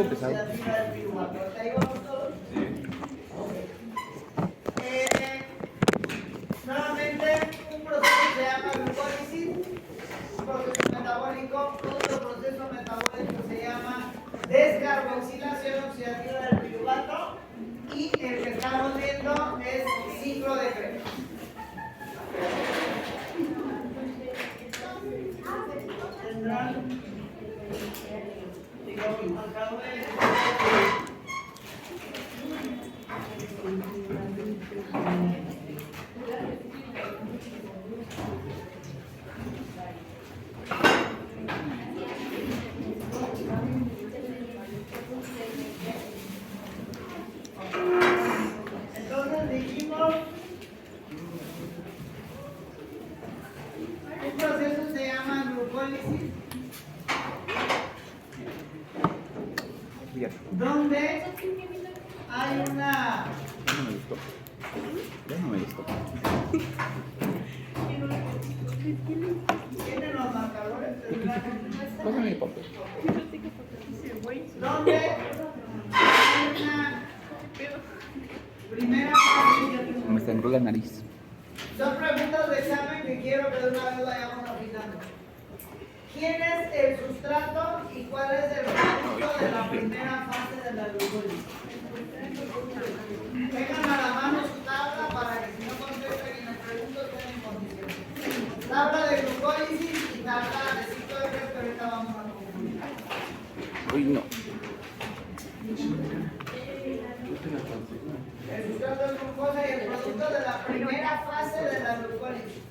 poco pesado. ¿Ahí vamos todos? Nuevamente, un proceso se llama glucólisis, un proceso metabólico. Otro proceso metabólico se llama descarboxilación oxidativa del piruvato. Y el que estamos viendo es ciclo de Krebs. Tendrán, digo, marcadores. Entonces dijimos, un proceso se llama glucólisis, donde hay una... Ya no me gustó. Ya no me gustó. ¿Tienen los marcadores? Pásame el papel. Donde hay una primera fase. Me sangró la nariz. Son preguntas de examen que quiero que de una vez vayamos aplicando. ¿Quién es el sustrato y cuál es el producto de la primera fase de la glucólisis? Tengan a la mano su tabla para que si no contestan y me pregunto estén en condiciones. Tabla de glucólisis y tabla de ciclo de Krebs que ahorita vamos a concluir. Uy, no. El sustrato es glucosa y el producto de la primera fase de la glucólisis.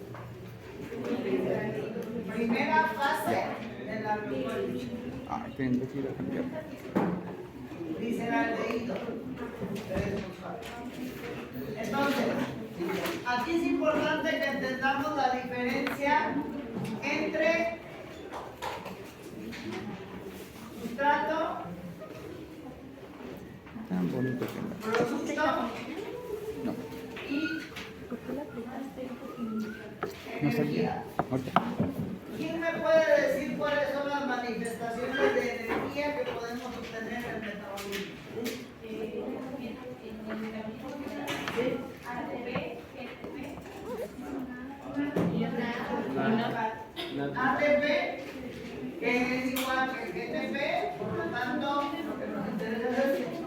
Primera fase de la glucólisis. Ah, tengo que ir a cambiar. Dice el aldehído. Entonces, aquí es importante que entendamos la diferencia entre sustrato, Tan bonito que me... producto No, y no sabía. energía. Ahorita. ¿Quién me puede decir cuáles son las manifestaciones de energía que podemos obtener en el metabolismo? ATP, que es igual que GTP, por lo tanto, lo que nos interesa es esto.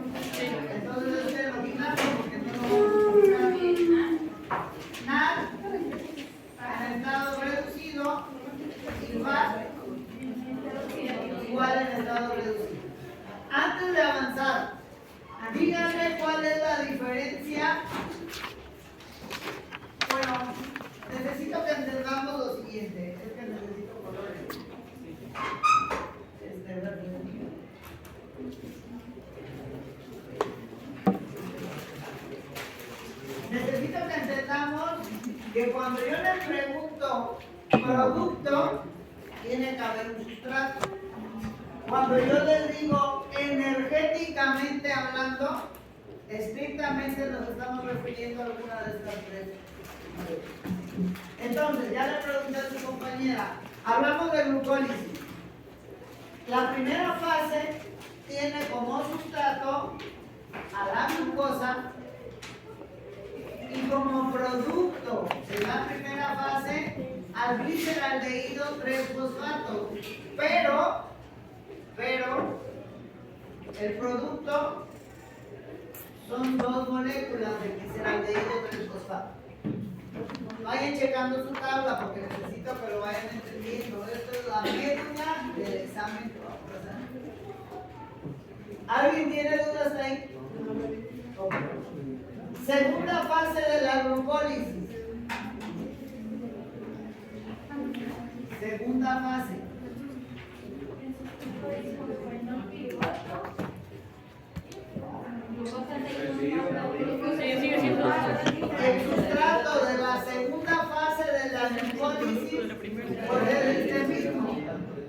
Entonces, este lo quitamos porque no lo vamos a utilizar. NAD, en estado reducido, igual en estado reducido. Antes de avanzar, díganme cuál es la diferencia. Bueno, necesito que entendamos lo siguiente. Es que necesito colores. Verde. Necesito que entendamos que cuando yo les pregunto producto, tiene que haber un sustrato. Cuando yo les digo energéticamente hablando, estrictamente nos estamos refiriendo a alguna de estas tres. Entonces, ya le pregunté a su compañera, hablamos de glucólisis. La primera fase tiene como sustrato a la glucosa y como producto de la primera fase al gliceraldehído 3-fosfato. Pero el producto son dos moléculas de gliceraldehído 3-fosfato. Vayan checando su tabla porque necesito que lo vayan entendiendo. Esto es la médula del examen que vamos a hacer. ¿Alguien tiene dudas ahí? Okay. Segunda fase de la glucólisis. Segunda fase. El sustrato de la segunda fase de la glucólisis por este mismo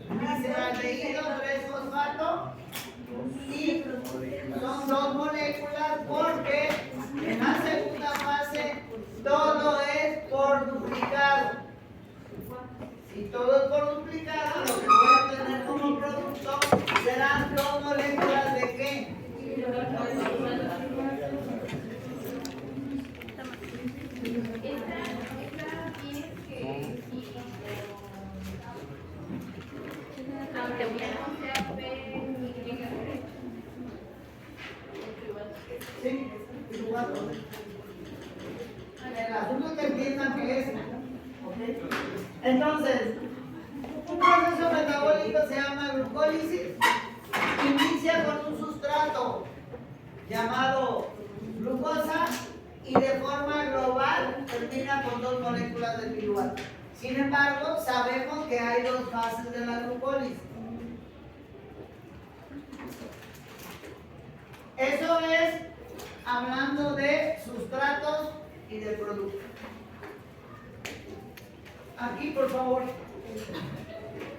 gliceraldehído 3-fosfato y son dos moléculas porque en la segunda fase todo es por duplicado. Si todo es por duplicado, lo que voy a tener como producto serán dos moléculas de Sí, cuatro. El asunto que entiendan que es. Entonces, un proceso metabólico se llama glucólisis. Inicia con un sustrato llamado glucosa y de forma global termina con 2 moléculas de piruvato. Sin embargo, sabemos que hay 2 fases de la glucólisis. Eso es hablando de sustratos y de productos. Aquí, por favor.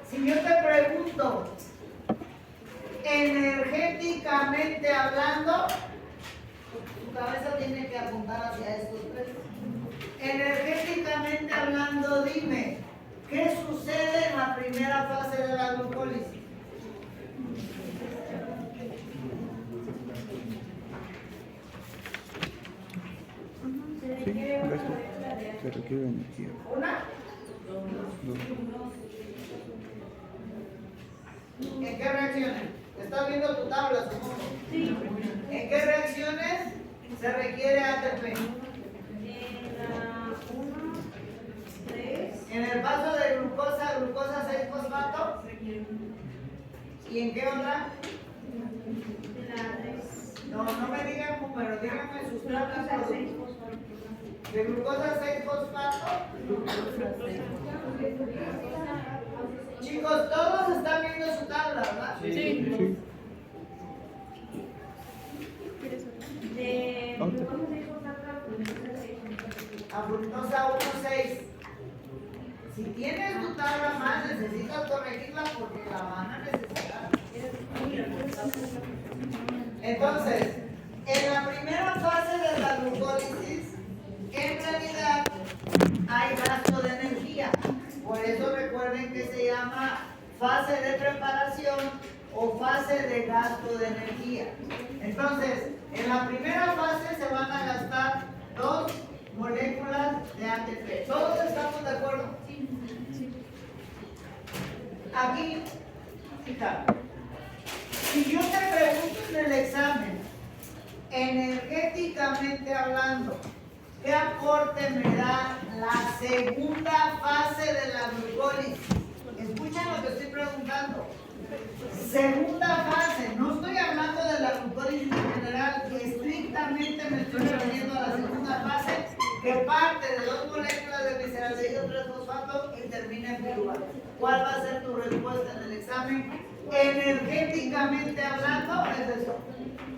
Si yo te pregunto, energéticamente hablando, tu cabeza tiene que apuntar hacia estos 3. Energéticamente hablando, dime, ¿qué sucede en la primera fase de la glucólisis? Sí, gasto. Se requiere energía. ¿Una? Dos. ¿En qué reacciones? ¿Estás viendo tu tabla, supongo? Sí. ¿En qué reacciones se requiere ATP? En la 1, 3. En el paso de glucosa, glucosa 6-fosfato. ¿Y en qué otra? En la 3. No, no me digan números, díganme sustratos y productos. De glucosa 6-fosfato. Chicos, todos están viendo su tabla, ¿verdad? Sí. De A fructosa 1,6. Si tienes tu tabla más, necesitas corregirla porque la van a necesitar. Entonces, en la primera fase de la glucólisis, en realidad hay gasto de energía. Por eso recuerden que se llama fase de preparación o fase de gasto de energía. Entonces, en la primera fase se van a gastar 2 moléculas de ATP. ¿Todos estamos de acuerdo? Aquí, fíjate, si yo te pregunto en el examen, energéticamente hablando, ¿qué aporte me da la segunda fase de la glucólisis? Escuchen lo que estoy preguntando. Segunda fase, no estoy hablando de la glucólisis en general, estrictamente me estoy refiriendo a la segunda fase, que parte de 2 moléculas de gliceraldehído 3-fosfato y termina en piruvato. ¿Cuál va a ser tu respuesta en el examen? Energéticamente hablando, es eso.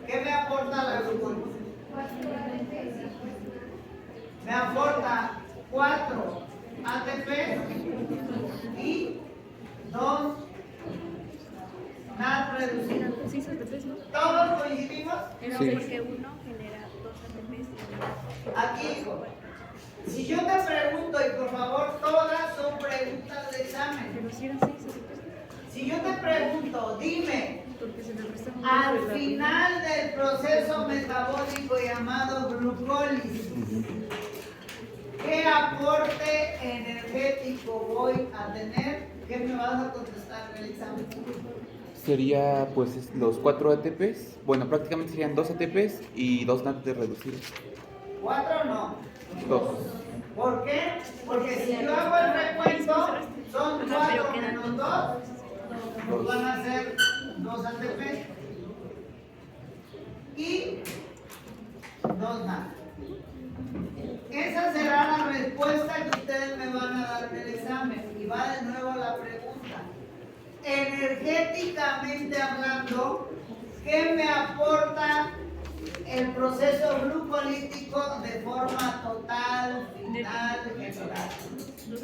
¿Qué me aporta la glucólisis? Me aporta 4 ATP y 2 NAD reducido. Sí, son de 3, ¿no? ¿Todos coincidimos? No, Sí. porque uno genera 2 ATPs. Aquí, si yo te pregunto, y por favor todas son preguntas de examen. Pero si eran 6 ATPs, Si yo te pregunto, dime, porque se le restan un al de la final del proceso metabólico llamado glucólisis, ¿qué aporte energético voy a tener? ¿Qué me vas a contestar en el examen? Sería pues los 4 ATPs. Bueno, prácticamente serían 2 ATPs y 2 NAD reducidos. 4 no. 2. ¿Por qué? Porque si yo hago el recuento, son 4 menos 2, pues van a ser 2 ATP y 2 NAD. Esa será la respuesta que ustedes me van a dar en el examen. Y va de nuevo la pregunta. Energéticamente hablando, ¿qué me aporta el proceso glucolítico de forma total, final, general?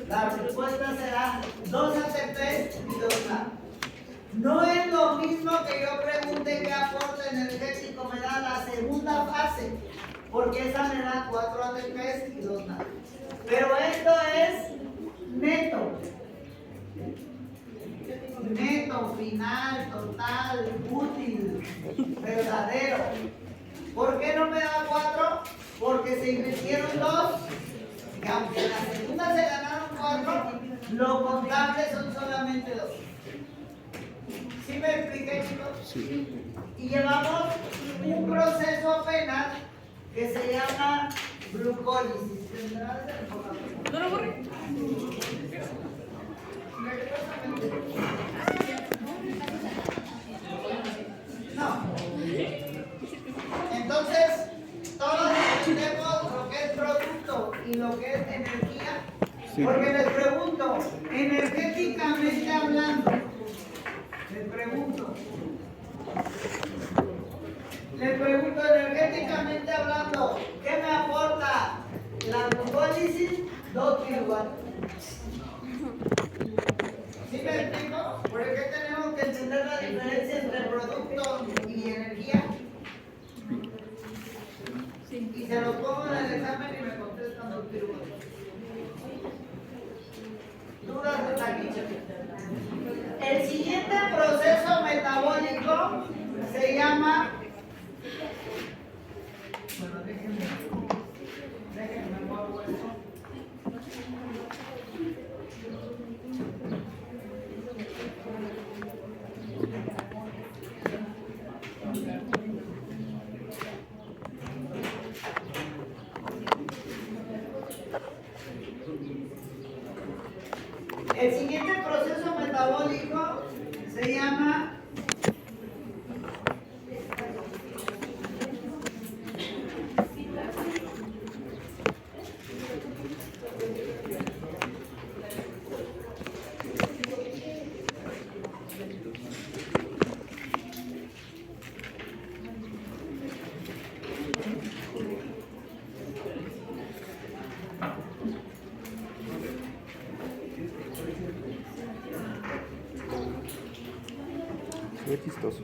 La respuesta será 2 ATP y 2 NAD. No es lo mismo que yo pregunte qué aporte energético me da la segunda fase, porque esa me da 4 ATP y 2 NAD. Pero esto es neto. Neto, final, total, útil, verdadero. ¿Por qué no me da 4? Porque se invirtieron 2, y aunque en la segunda se ganaron 4, lo contable son solamente 2. ¿Sí me expliqué, chicos? Sí. Y llevamos un proceso apenas que se llama glucólisis. ¿Tendrás el información? ¿No lo borré? No. Entonces, todos entendemos lo que es producto y lo que es energía. Sí. Porque les pregunto, energéticamente hablando, energéticamente hablando, ¿qué me aporta la glucólisis? 2 kilowatts. ¿Sí me explico? ¿Por qué tenemos que entender la diferencia entre producto y energía? Y se los pongo en el examen y me contestan 2 kilowatts. ¿Dudas hasta aquí? El siguiente proceso metabólico se llama... Bueno, déjenme muevo esto. El siguiente proceso metabólico se llama Qué chistoso.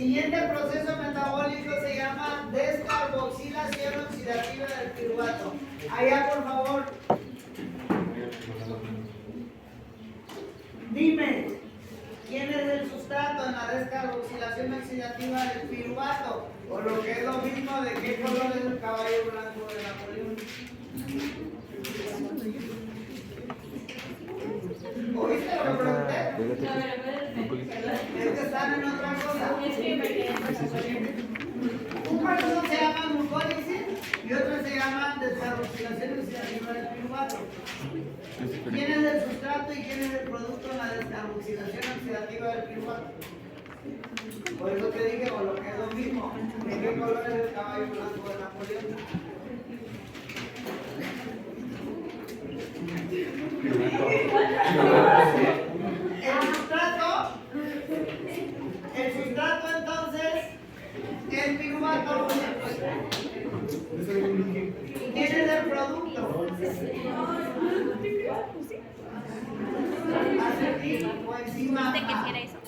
siguiente proceso metabólico se llama descarboxilación oxidativa del piruvato. Allá, por favor. Dime, ¿quién es el sustrato en la descarboxilación oxidativa del piruvato? O lo que es lo mismo, ¿de qué color es el caballo blanco de Napoleón? ¿Oíste lo que pregunté? Es que están en otra cosa. Un proceso se llama glucólisis y otro se llama descarboxilación oxidativa del piruvato. ¿Quién es el sustrato y quién es el producto en la descarboxilación oxidativa del piruvato? Por eso te dije, o lo que es lo mismo, ¿de qué color es el caballo blanco de Napoleón? El sustrato entonces es piruvato. ¿Y quién es el producto? Acetil o enzima. ¿De qué era eso?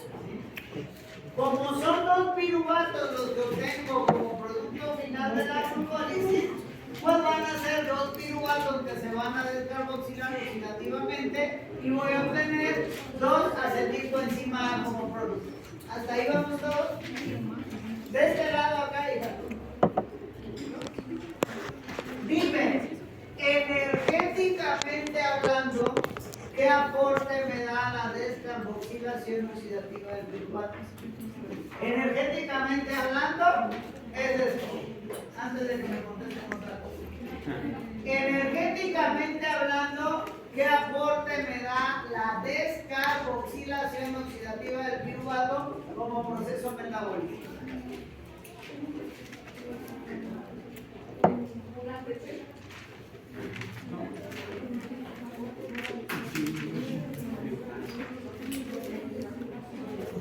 Como son 2 piruvatos los que obtengo como producto final de la glucólisis, pues van a ser 2 piruvatos que se van a descarboxilar oxidativamente y voy a obtener 2 acetilcoenzima A como producto. ¿Hasta ahí vamos todos? De este lado acá, hija. Dime, energéticamente hablando, ¿qué aporte me da la descarboxilación oxidativa del piruvato? Energéticamente hablando, es esto. Antes de que me contesten otra cosa. Energéticamente hablando, ¿qué aporte me da la descarboxilación oxidativa del piruvato como proceso metabólico?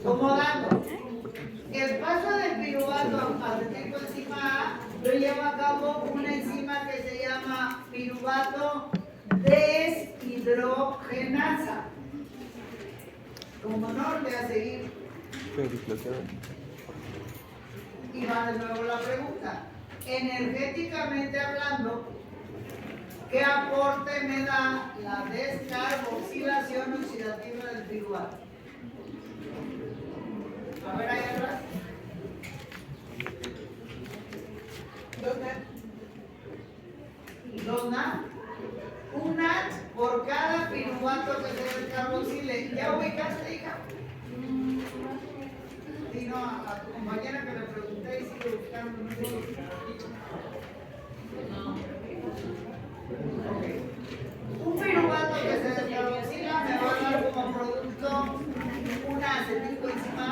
Como dato, el paso del piruvato a acetilcoenzima A lo lleva a cabo una enzima que se llama piruvato deshidrogenasa. Como norte a seguir. Y va de nuevo la pregunta. Energéticamente hablando, ¿qué aporte me da la descarboxilación oxidativa del piruvato? A ver ahí atrás. Dos NAT. Un NAT por cada piruvato que se descarboxile. ubicaste, hija? Y no, a tu compañera que le pregunté y sigue buscando. No sé. Ok. Un piruvato que se descarboxila me va a dar como producto una acetilcoenzima A,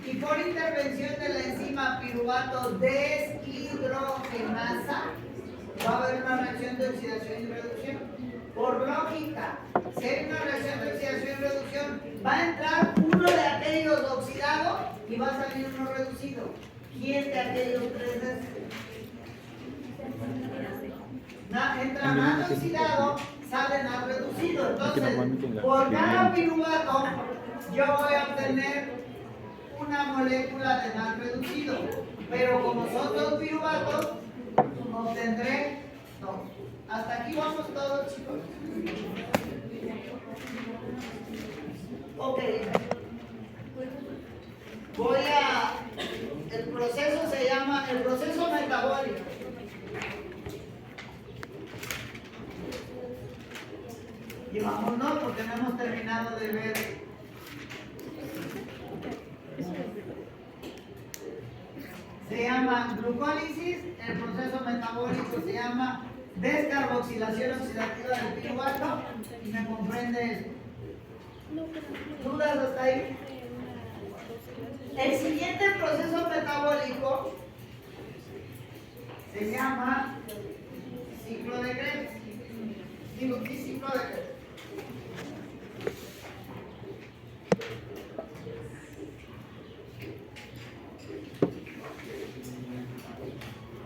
y por intervención de la enzima piruvato deshidrogenasa va a haber una reacción de oxidación y reducción. Por lógica, si hay una reacción de oxidación y reducción, va a entrar uno de aquellos oxidados y va a salir uno reducido. ¿Quién de aquellos tres es? Entra más oxidado, sale más reducido. Entonces, por cada piruvato, yo voy a obtener una molécula de más reducido. Pero como son dos piruvatos, obtendré dos. Hasta aquí vamos todos, chicos. Ok. El proceso se llama el proceso metabólico. Y vámonos porque no hemos terminado de ver. Se llama glucólisis, el proceso metabólico se llama descarboxilación oxidativa del piruvato, y me comprende esto. ¿Dudas hasta ahí? El siguiente proceso metabólico se llama ciclo de Krebs. Digo, ¿qué ciclo de Krebs?